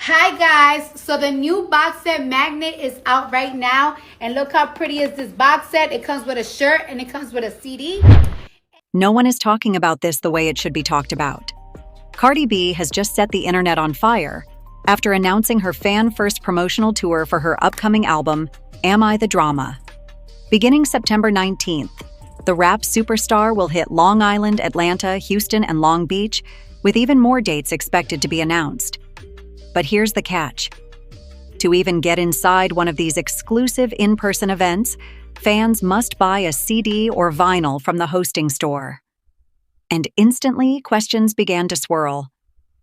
Hi guys, so the new box set magnet is out right now, and look how pretty is this box set. It comes with a shirt and it comes with a CD. No one is talking about this the way it should be talked about. Cardi B has just set the internet on fire after announcing her fan-first promotional tour for her upcoming album, Am I the Drama? Beginning September 19th, the rap superstar will hit Long Island, Atlanta, Houston, and Long Beach, with even more dates expected to be announced. But here's the catch. To even get inside one of these exclusive in-person events, fans must buy a CD or vinyl from the hosting store. And instantly, questions began to swirl.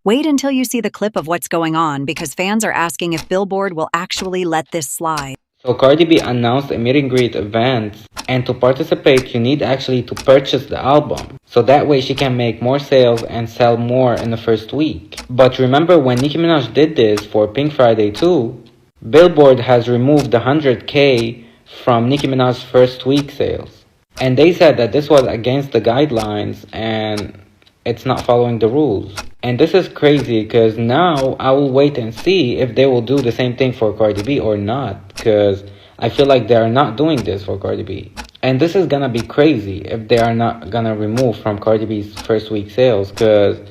Wait until you see the clip of what's going on, because fans are asking if Billboard will actually let this slide. So Cardi B announced a meet and greet event, and to participate you need actually to purchase the album. So that way she can make more sales and sell more in the first week. But remember when Nicki Minaj did this for Pink Friday too, Billboard has removed the 100K from Nicki Minaj's first week sales. And they said that this was against the guidelines and it's not following the rules. And this is crazy because now I will wait and see if they will do the same thing for Cardi B or not, because I feel like they are not doing this for Cardi B. And this is gonna be crazy if they are not gonna remove from Cardi B's first week sales, because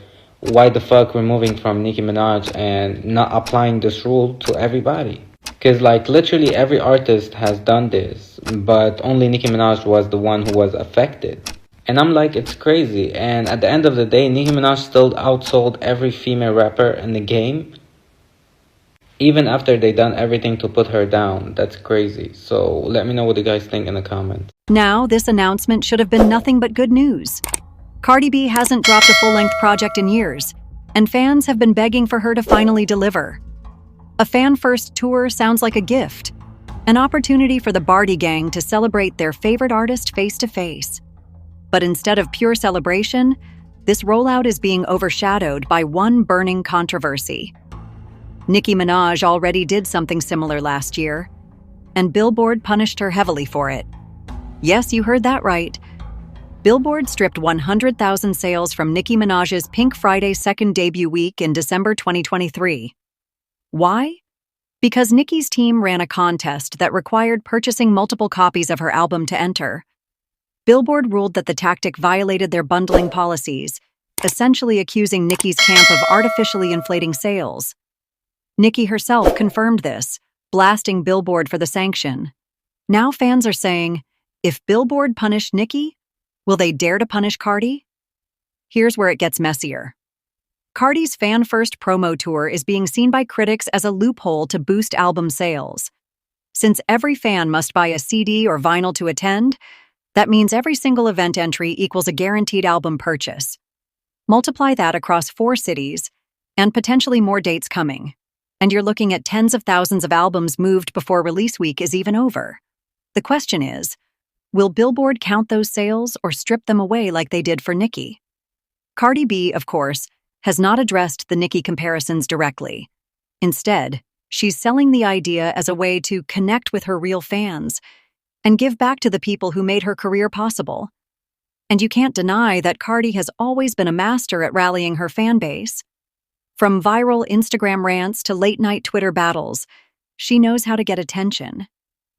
why the fuck removing from Nicki Minaj and not applying this rule to everybody? Because like literally every artist has done this, but only Nicki Minaj was the one who was affected. And I'm like, it's crazy. And at the end of the day, Nicki Minaj still outsold every female rapper in the game, even after they done everything to put her down. That's crazy. So let me know what you guys think in the comments. Now, this announcement should have been nothing but good news. Cardi B hasn't dropped a full-length project in years, and fans have been begging for her to finally deliver. A fan-first tour sounds like a gift, an opportunity for the Bardigang to celebrate their favorite artist face-to-face. But instead of pure celebration, this rollout is being overshadowed by one burning controversy. Nicki Minaj already did something similar last year, and Billboard punished her heavily for it. Yes, you heard that right. Billboard stripped 100,000 sales from Nicki Minaj's Pink Friday second debut week in December 2023. Why? Because Nicki's team ran a contest that required purchasing multiple copies of her album to enter. Billboard ruled that the tactic violated their bundling policies, essentially accusing Nicki's camp of artificially inflating sales. Nicki herself confirmed this, blasting Billboard for the sanction. Now fans are saying, if Billboard punished Nicki, will they dare to punish Cardi? Here's where it gets messier. Cardi's fan-first promo tour is being seen by critics as a loophole to boost album sales. Since every fan must buy a CD or vinyl to attend, that means every single event entry equals a guaranteed album purchase. Multiply that across 4 cities, and potentially more dates coming, and you're looking at tens of thousands of albums moved before release week is even over. The question is, will Billboard count those sales or strip them away like they did for Nicki? Cardi B, of course, has not addressed the Nicki comparisons directly. Instead, she's selling the idea as a way to connect with her real fans and give back to the people who made her career possible. And you can't deny that Cardi has always been a master at rallying her fan base. From viral Instagram rants to late-night Twitter battles, she knows how to get attention.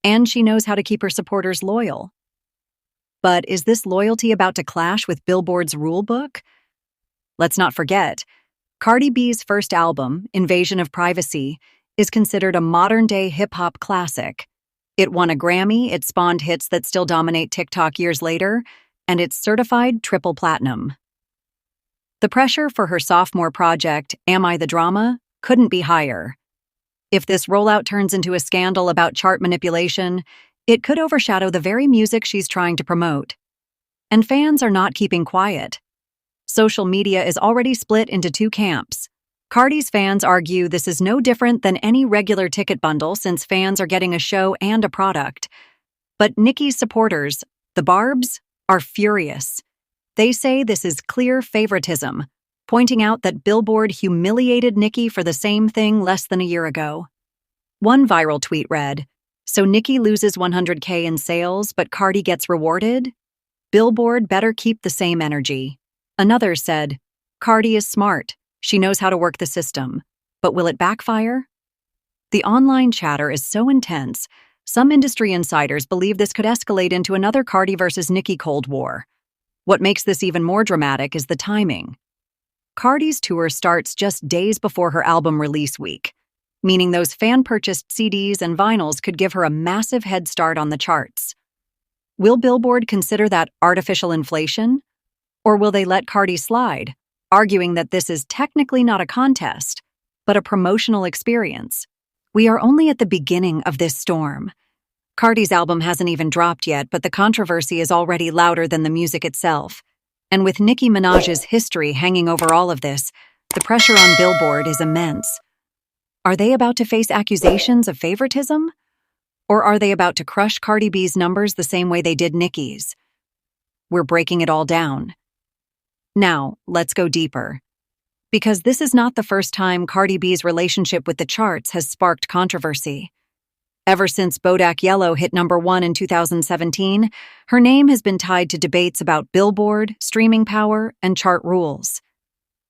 And she knows how to keep her supporters loyal. But is this loyalty about to clash with Billboard's rulebook? Let's not forget, Cardi B's first album, Invasion of Privacy, is considered a modern-day hip-hop classic. It won a Grammy, it spawned hits that still dominate TikTok years later, and it's certified triple platinum. The pressure for her sophomore project, Am I the Drama, couldn't be higher. If this rollout turns into a scandal about chart manipulation, it could overshadow the very music she's trying to promote. And fans are not keeping quiet. Social media is already split into 2 camps. Cardi's fans argue this is no different than any regular ticket bundle since fans are getting a show and a product. But Nicki's supporters, the Barbs, are furious. They say this is clear favoritism, pointing out that Billboard humiliated Nicki for the same thing less than a year ago. One viral tweet read, "So Nicki loses 100K in sales, but Cardi gets rewarded? Billboard better keep the same energy." Another said, "Cardi is smart. She knows how to work the system. But will it backfire? The online chatter is so intense, some industry insiders believe this could escalate into another Cardi versus Nicki Cold War. What makes this even more dramatic is the timing. Cardi's tour starts just days before her album release week, meaning those fan-purchased CDs and vinyls could give her a massive head start on the charts. Will Billboard consider that artificial inflation? Or will they let Cardi slide, arguing that this is technically not a contest, but a promotional experience? We are only at the beginning of this storm. Cardi's album hasn't even dropped yet, but the controversy is already louder than the music itself. And with Nicki Minaj's history hanging over all of this, the pressure on Billboard is immense. Are they about to face accusations of favoritism? Or are they about to crush Cardi B's numbers the same way they did Nicki's? We're breaking it all down. Now, let's go deeper. Because this is not the first time Cardi B's relationship with the charts has sparked controversy. Ever since Bodak Yellow hit #1 in 2017, her name has been tied to debates about Billboard, streaming power, and chart rules.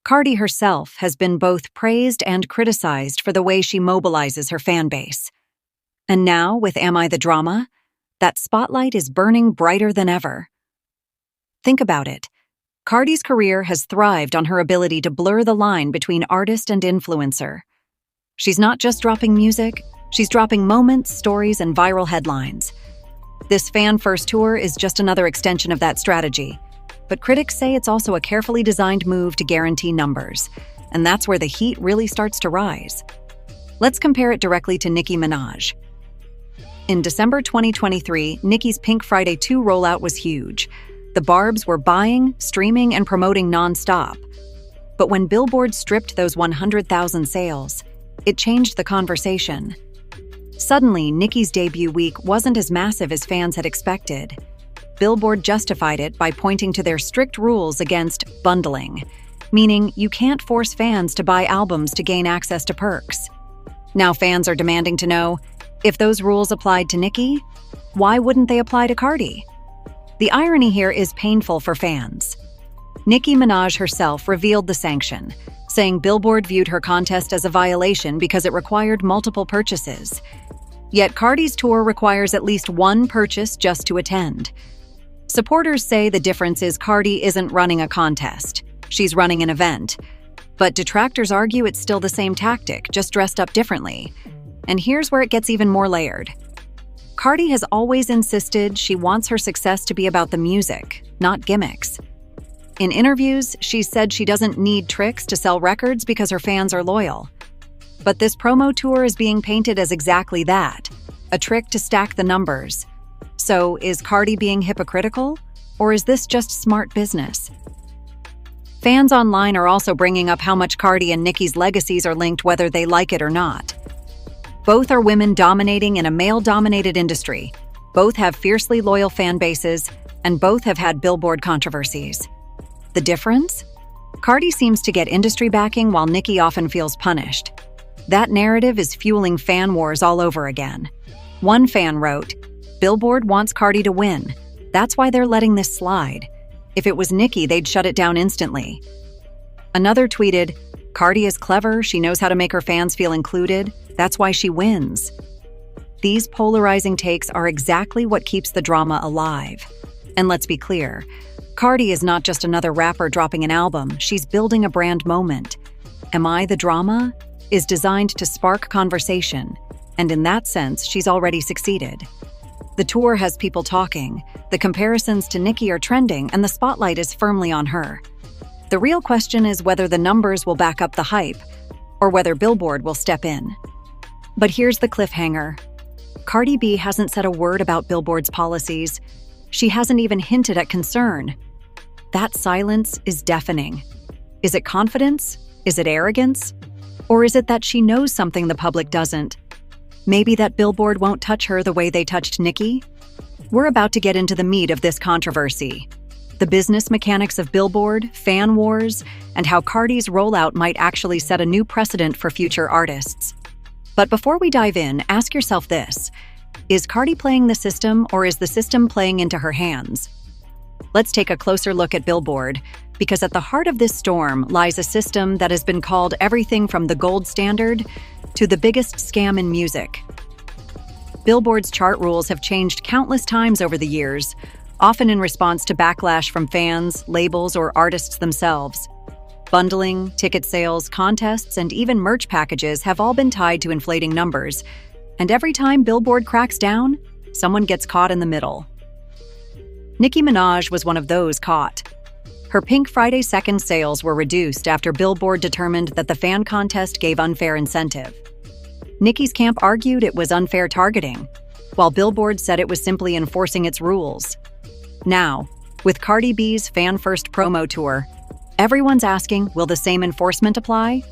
Cardi herself has been both praised and criticized for the way she mobilizes her fan base. And now, with Am I the Drama, that spotlight is burning brighter than ever. Think about it. Cardi's career has thrived on her ability to blur the line between artist and influencer. She's not just dropping music, she's dropping moments, stories, and viral headlines. This fan-first tour is just another extension of that strategy. But critics say it's also a carefully designed move to guarantee numbers, and that's where the heat really starts to rise. Let's compare it directly to Nicki Minaj. In December 2023, Nicki's Pink Friday 2 rollout was huge. The Barbs were buying, streaming, and promoting non-stop. But when Billboard stripped those 100,000 sales, it changed the conversation. Suddenly, Nicki's debut week wasn't as massive as fans had expected. Billboard justified it by pointing to their strict rules against bundling, meaning you can't force fans to buy albums to gain access to perks. Now fans are demanding to know, if those rules applied to Nicki, why wouldn't they apply to Cardi? The irony here is painful for fans. Nicki Minaj herself revealed the sanction, saying Billboard viewed her contest as a violation because it required multiple purchases. Yet Cardi's tour requires at least one purchase just to attend. Supporters say the difference is Cardi isn't running a contest, she's running an event. But detractors argue it's still the same tactic, just dressed up differently. And here's where it gets even more layered. Cardi has always insisted she wants her success to be about the music, not gimmicks. In interviews, she's said she doesn't need tricks to sell records because her fans are loyal. But this promo tour is being painted as exactly that, a trick to stack the numbers. So, is Cardi being hypocritical, or is this just smart business? Fans online are also bringing up how much Cardi and Nicki's legacies are linked whether they like it or not. Both are women dominating in a male-dominated industry. Both have fiercely loyal fan bases, and both have had Billboard controversies. The difference? Cardi seems to get industry backing while Nicki often feels punished. That narrative is fueling fan wars all over again. One fan wrote, "Billboard wants Cardi to win. That's why they're letting this slide. If it was Nicki, they'd shut it down instantly." Another tweeted, "Cardi is clever, she knows how to make her fans feel included. That's why she wins." These polarizing takes are exactly what keeps the drama alive. And let's be clear, Cardi is not just another rapper dropping an album, she's building a brand moment. Am I the Drama is designed to spark conversation, and in that sense, she's already succeeded. The tour has people talking, the comparisons to Nicki are trending, and the spotlight is firmly on her. The real question is whether the numbers will back up the hype, or whether Billboard will step in. But here's the cliffhanger. Cardi B hasn't said a word about Billboard's policies. She hasn't even hinted at concern. That silence is deafening. Is it confidence? Is it arrogance? Or is it that she knows something the public doesn't? Maybe that Billboard won't touch her the way they touched Nicki? We're about to get into the meat of this controversy. The business mechanics of Billboard, fan wars, and how Cardi's rollout might actually set a new precedent for future artists. But before we dive in, ask yourself this. Is Cardi playing the system, or is the system playing into her hands? Let's take a closer look at Billboard, Because at the heart of this storm lies a system that has been called everything from the gold standard to the biggest scam in music. Billboard's chart rules have changed countless times over the years, often in response to backlash from fans, labels, or artists themselves. Bundling, ticket sales, contests, and even merch packages have all been tied to inflating numbers, and every time Billboard cracks down, someone gets caught in the middle. Nicki Minaj was one of those caught. Her Pink Friday 2nd sales were reduced after Billboard determined that the fan contest gave unfair incentive. Nicki's camp argued it was unfair targeting, while Billboard said it was simply enforcing its rules. Now, with Cardi B's Fan First promo tour, everyone's asking, will the same enforcement apply?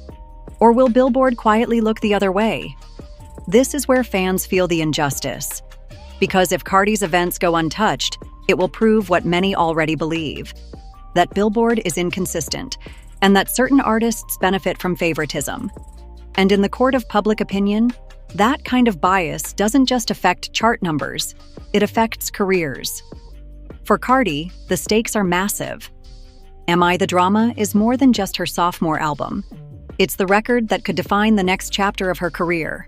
Or will Billboard quietly look the other way? This is where fans feel the injustice. Because if Cardi's events go untouched, it will prove what many already believe: that Billboard is inconsistent, and that certain artists benefit from favoritism. And in the court of public opinion, that kind of bias doesn't just affect chart numbers, it affects careers. For Cardi, the stakes are massive. Am I the Drama is more than just her sophomore album. It's the record that could define the next chapter of her career.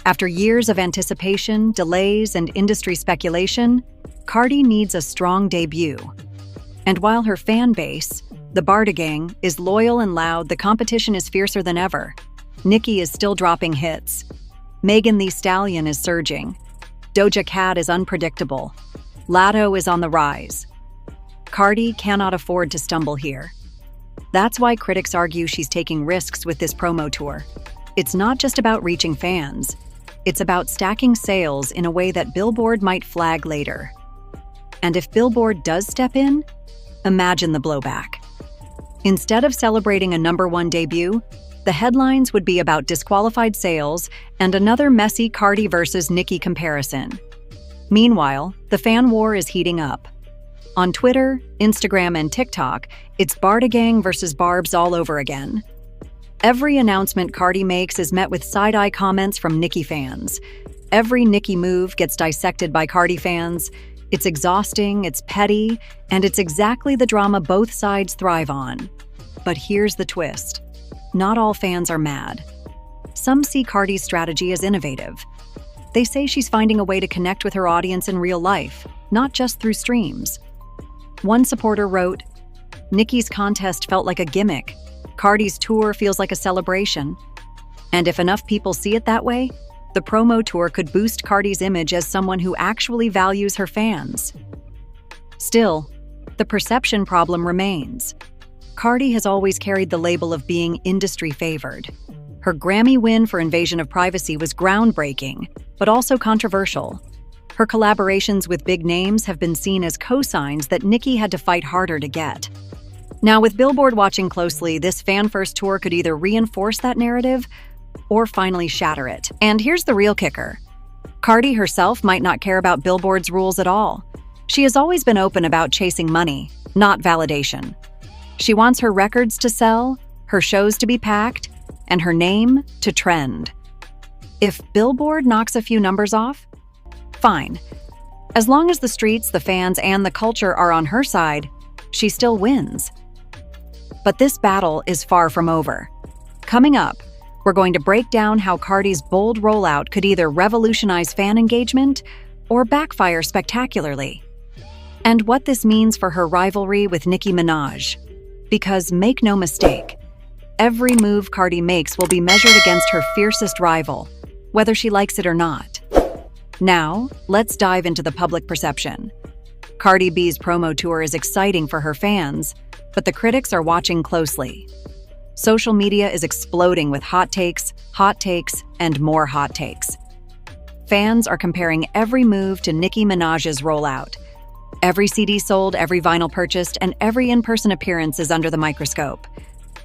After years of anticipation, delays, and industry speculation, Cardi needs a strong debut. And while her fan base, the Bardigang, is loyal and loud, the competition is fiercer than ever. Nicki is still dropping hits. Megan Thee Stallion is surging. Doja Cat is unpredictable. Latto is on the rise. Cardi cannot afford to stumble here. That's why critics argue she's taking risks with this promo tour. It's not just about reaching fans. It's about stacking sales in a way that Billboard might flag later. And if Billboard does step in, imagine the blowback. Instead of celebrating a #1 debut, the headlines would be about disqualified sales and another messy Cardi versus Nicki comparison. Meanwhile, the fan war is heating up. On Twitter, Instagram, and TikTok, it's Bardigang versus Barbs all over again. Every announcement Cardi makes is met with side-eye comments from Nicki fans. Every Nicki move gets dissected by Cardi fans. It's exhausting, it's petty, and it's exactly the drama both sides thrive on. But here's the twist. Not all fans are mad. Some see Cardi's strategy as innovative. They say she's finding a way to connect with her audience in real life, not just through streams. One supporter wrote, "Nicki's contest felt like a gimmick. Cardi's tour feels like a celebration. And if enough people see it that way, the promo tour could boost Cardi's image as someone who actually values her fans." Still, the perception problem remains. Cardi has always carried the label of being industry favored. Her Grammy win for Invasion of Privacy was groundbreaking, but also controversial. Her collaborations with big names have been seen as cosigns that Nicki had to fight harder to get. Now, with Billboard watching closely, this fan-first tour could either reinforce that narrative or finally shatter it. And here's the real kicker. Cardi herself might not care about Billboard's rules at all. She has always been open about chasing money, not validation. She wants her records to sell, her shows to be packed, and her name to trend. If Billboard knocks a few numbers off, fine. As long as the streets, the fans, and the culture are on her side, she still wins. But this battle is far from over. Coming up, we're going to break down how Cardi's bold rollout could either revolutionize fan engagement or backfire spectacularly, and what this means for her rivalry with Nicki Minaj. Because make no mistake, every move Cardi makes will be measured against her fiercest rival, whether she likes it or not. Now, let's dive into the public perception. Cardi B's promo tour is exciting for her fans, but the critics are watching closely. Social media is exploding with hot takes, and more hot takes. Fans are comparing every move to Nicki Minaj's rollout. Every CD sold, every vinyl purchased, and every in-person appearance is under the microscope.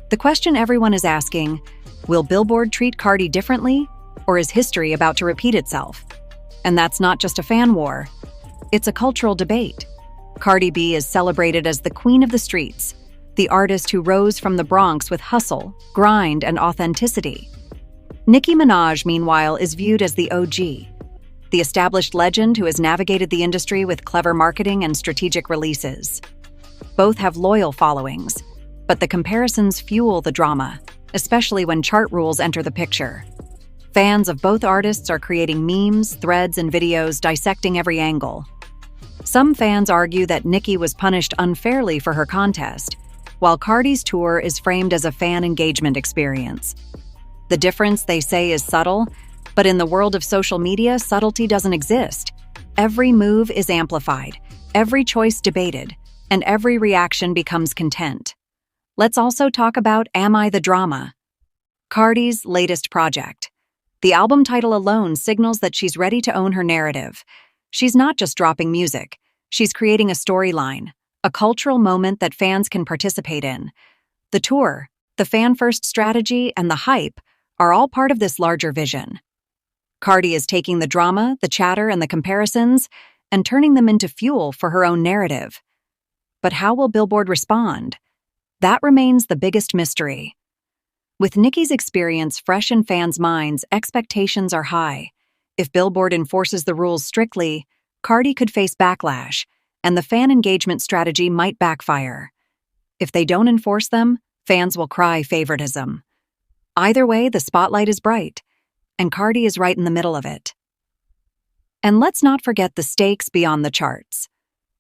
The question everyone is asking, will Billboard treat Cardi differently, or is history about to repeat itself? And that's not just a fan war. It's a cultural debate. Cardi B is celebrated as the queen of the streets, the artist who rose from the Bronx with hustle, grind, and authenticity. Nicki Minaj, meanwhile, is viewed as the OG, the established legend who has navigated the industry with clever marketing and strategic releases. Both have loyal followings, but the comparisons fuel the drama, especially when chart rules enter the picture. Fans of both artists are creating memes, threads, and videos dissecting every angle. Some fans argue that Nicki was punished unfairly for her contest, while Cardi's tour is framed as a fan engagement experience. The difference, they say, is subtle, but in the world of social media, subtlety doesn't exist. Every move is amplified, every choice debated, and every reaction becomes content. Let's also talk about Am I the Drama? Cardi's latest project. The album title alone signals that she's ready to own her narrative. She's not just dropping music, she's creating a storyline, a cultural moment that fans can participate in. The tour, the fan-first strategy, and the hype are all part of this larger vision. Cardi is taking the drama, the chatter, and the comparisons and turning them into fuel for her own narrative. But how will Billboard respond? That remains the biggest mystery. With Nicki's experience fresh in fans' minds, expectations are high. If Billboard enforces the rules strictly, Cardi could face backlash, and the fan engagement strategy might backfire. If they don't enforce them, fans will cry favoritism. Either way, the spotlight is bright, and Cardi is right in the middle of it. And let's not forget the stakes beyond the charts.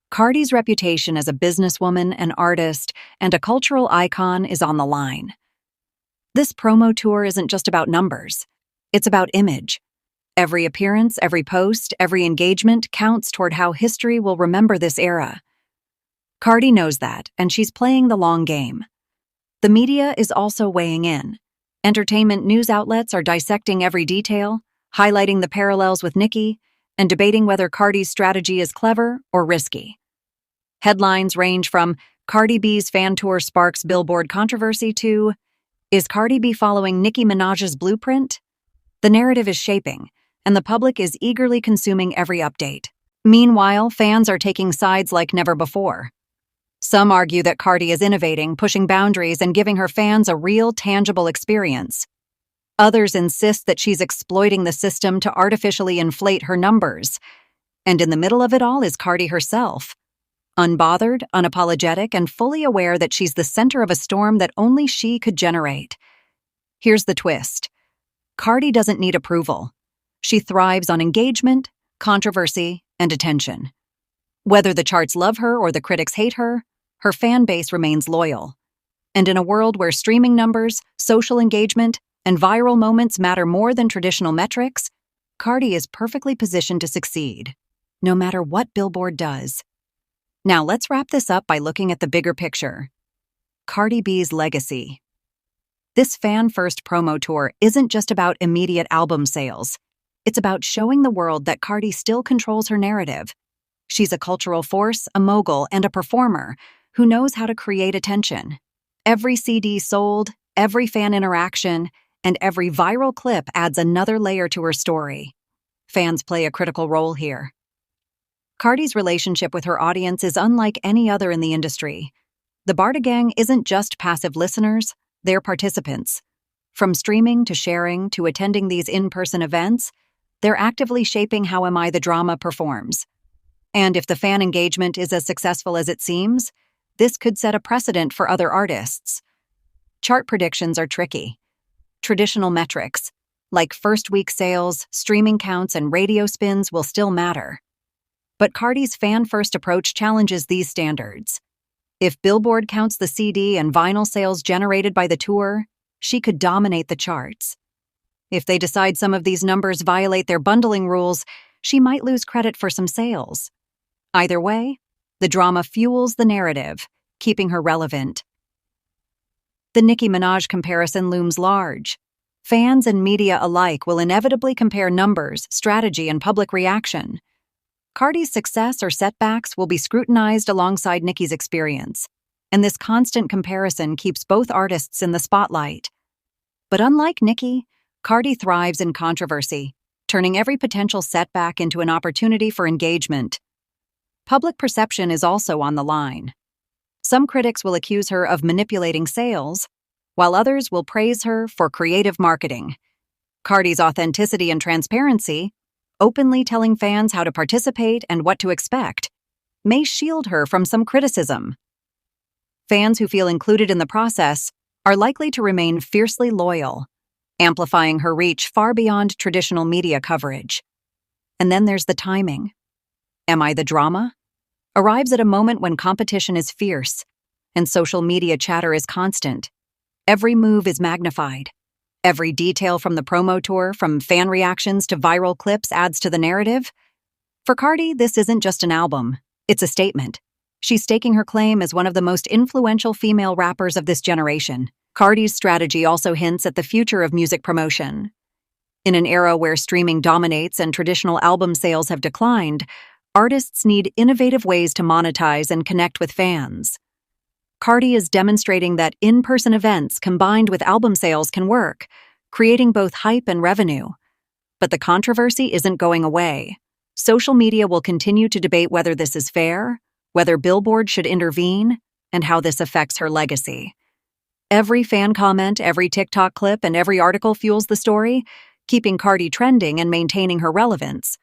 Cardi's reputation as a businesswoman, an artist, and a cultural icon is on the line. This promo tour isn't just about numbers. It's about image. Every appearance, every post, every engagement counts toward how history will remember this era. Cardi knows that, and she's playing the long game. The media is also weighing in. Entertainment news outlets are dissecting every detail, highlighting the parallels with Nicki, and debating whether Cardi's strategy is clever or risky. Headlines range from Cardi B's fan tour sparks Billboard controversy to Is Cardi B following Nicki Minaj's blueprint? The narrative is shaping, and the public is eagerly consuming every update. Meanwhile, fans are taking sides like never before. Some argue that Cardi is innovating, pushing boundaries, and giving her fans a real, tangible experience. Others insist that she's exploiting the system to artificially inflate her numbers. And in the middle of it all is Cardi herself. Unbothered, unapologetic, and fully aware that she's the center of a storm that only she could generate. Here's the twist. Cardi doesn't need approval. She thrives on engagement, controversy, and attention. Whether the charts love her or the critics hate her fan base remains loyal. And in a world where streaming numbers, social engagement, and viral moments matter more than traditional metrics, Cardi is perfectly positioned to succeed, no matter what Billboard does. Now let's wrap this up by looking at the bigger picture. Cardi B's legacy. This fan-first promo tour isn't just about immediate album sales. It's about showing the world that Cardi still controls her narrative. She's a cultural force, a mogul, and a performer who knows how to create attention. Every CD sold, every fan interaction, and every viral clip adds another layer to her story. Fans play a critical role here. Cardi's relationship with her audience is unlike any other in the industry. The Bardigang isn't just passive listeners, they're participants. From streaming to sharing to attending these in-person events, they're actively shaping how Am I the Drama performs. And if the fan engagement is as successful as it seems, this could set a precedent for other artists. Chart predictions are tricky. Traditional metrics, like first-week sales, streaming counts, and radio spins will still matter. But Cardi's fan-first approach challenges these standards. If Billboard counts the CD and vinyl sales generated by the tour, she could dominate the charts. If they decide some of these numbers violate their bundling rules, she might lose credit for some sales. Either way, the drama fuels the narrative, keeping her relevant. The Nicki Minaj comparison looms large. Fans and media alike will inevitably compare numbers, strategy, and public reaction. Cardi's success or setbacks will be scrutinized alongside Nicki's experience, and this constant comparison keeps both artists in the spotlight. But unlike Nicki, Cardi thrives in controversy, turning every potential setback into an opportunity for engagement. Public perception is also on the line. Some critics will accuse her of manipulating sales, while others will praise her for creative marketing. Cardi's authenticity and transparency, openly telling fans how to participate and what to expect, may shield her from some criticism. Fans who feel included in the process are likely to remain fiercely loyal, amplifying her reach far beyond traditional media coverage. And then there's the timing. Am I the Drama? Arrives at a moment when competition is fierce and social media chatter is constant. Every move is magnified. Every detail from the promo tour, from fan reactions to viral clips, adds to the narrative. For Cardi, this isn't just an album. It's a statement. She's staking her claim as one of the most influential female rappers of this generation. Cardi's strategy also hints at the future of music promotion. In an era where streaming dominates and traditional album sales have declined, artists need innovative ways to monetize and connect with fans. Cardi is demonstrating that in-person events combined with album sales can work, creating both hype and revenue. But the controversy isn't going away. Social media will continue to debate whether this is fair, whether Billboard should intervene, and how this affects her legacy. Every fan comment, every TikTok clip, and every article fuels the story, keeping Cardi trending and maintaining her relevance.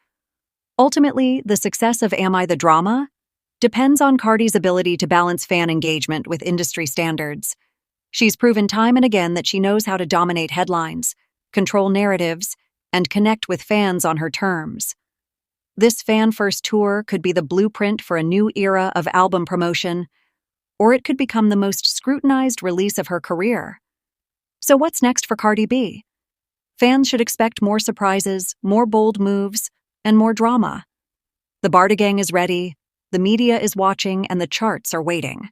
Ultimately, the success of Am I the Drama depends on Cardi's ability to balance fan engagement with industry standards. She's proven time and again that she knows how to dominate headlines, control narratives, and connect with fans on her terms. This fan-first tour could be the blueprint for a new era of album promotion, or it could become the most scrutinized release of her career. So what's next for Cardi B? Fans should expect more surprises, more bold moves, and more drama. The Bardigang is ready, the media is watching, and the charts are waiting.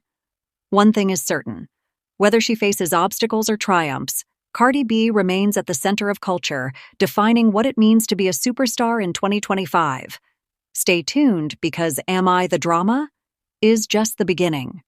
One thing is certain. Whether she faces obstacles or triumphs, Cardi B remains at the center of culture, defining what it means to be a superstar in 2025. Stay tuned because Am I the Drama is just the beginning.